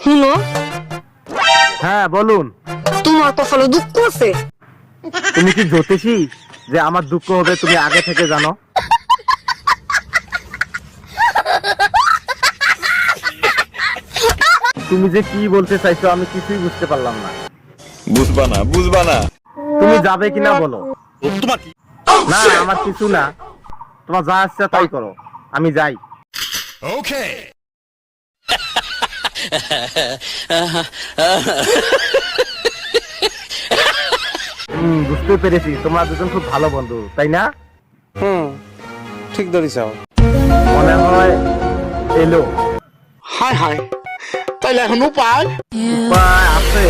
শুনো, হ্যাঁ বলুন। তোমার কপালে দুঃখ আছে। তুমি কি জ্যোতিষী যে আমার দুঃখ হবে তুমি আগে থেকে জানো? তুমি যে কি বলতে চাইছো আমি কিছুই বুঝতে পারলাম না। বুঝবা না তুমি যাবে কিনা বলো। তোমার কি না আমার কিছু না, তোমার যা ইচ্ছা তাই করো, আমি যাই। ওকে বুঝতে পেরেছি তোমরা দুজন খুব ভালো বন্ধু, তাই না? ঠিক ধরিছাও। মনে হয় এলো। হায় হায়, তাইলে এখন উপায়? উপায় আছে।